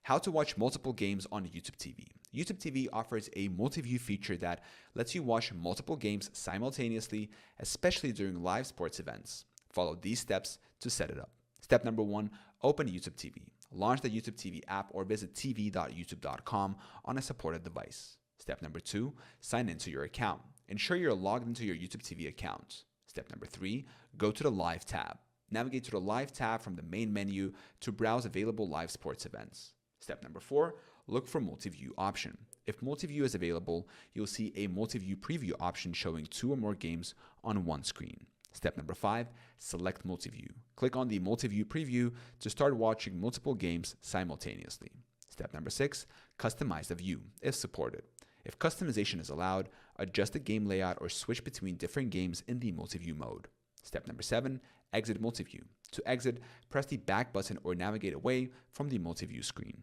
How to watch multiple games on YouTube TV. YouTube TV offers a multi-view feature that lets you watch multiple games simultaneously, especially during live sports events. Follow these steps to set it up. Step number 1, open YouTube TV. Launch the YouTube TV app or visit tv.youtube.com on a supported device. Step number 2, sign into your account. Ensure you're logged into your YouTube TV account. Step number 3, go to the Live tab. Navigate to the Live tab from the main menu to browse available live sports events. Step number 4, look for Multiview option. If Multiview is available, you'll see a Multiview preview option showing 2 or more games on one screen. Step number 5, select Multiview. Click on the Multiview preview to start watching multiple games simultaneously. Step number 6, customize the view, if supported. If customization is allowed, adjust the game layout or switch between different games in the Multiview mode. Step number 7, exit Multiview. To exit, press the back button or navigate away from the Multiview screen.